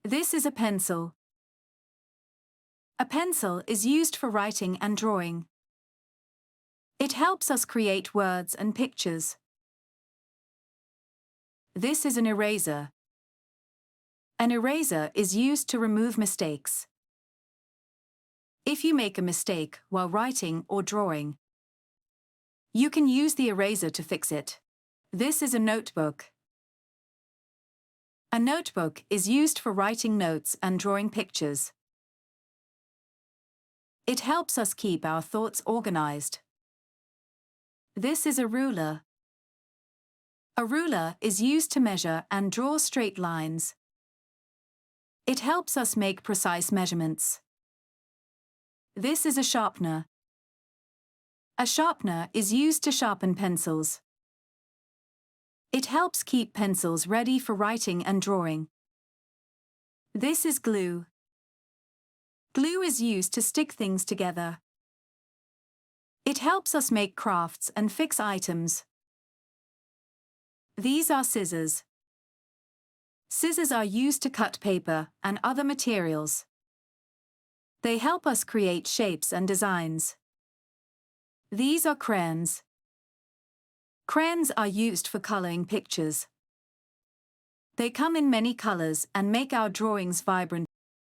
This is a pencil. A pencil is used for writing and drawing. It helps us create words and pictures. This is an eraser. An eraser is used to remove mistakes. If you make a mistake while writing or drawing, you can use the eraser to fix it. This is a notebook. A notebook is used for writing notes and drawing pictures. It helps us keep our thoughts organized. This is a ruler. A ruler is used to measure and draw straight lines. It helps us make precise measurements. This is a sharpener. A sharpener is used to sharpen pencils. It helps keep pencils ready for writing and drawing. This is glue. Glue is used to stick things together. It helps us make crafts and fix items. These are scissors. Scissors are used to cut paper and other materials. They help us create shapes and designs. These are crayons. Crayons are used for coloring pictures. They come in many colors and make our drawings vibrant.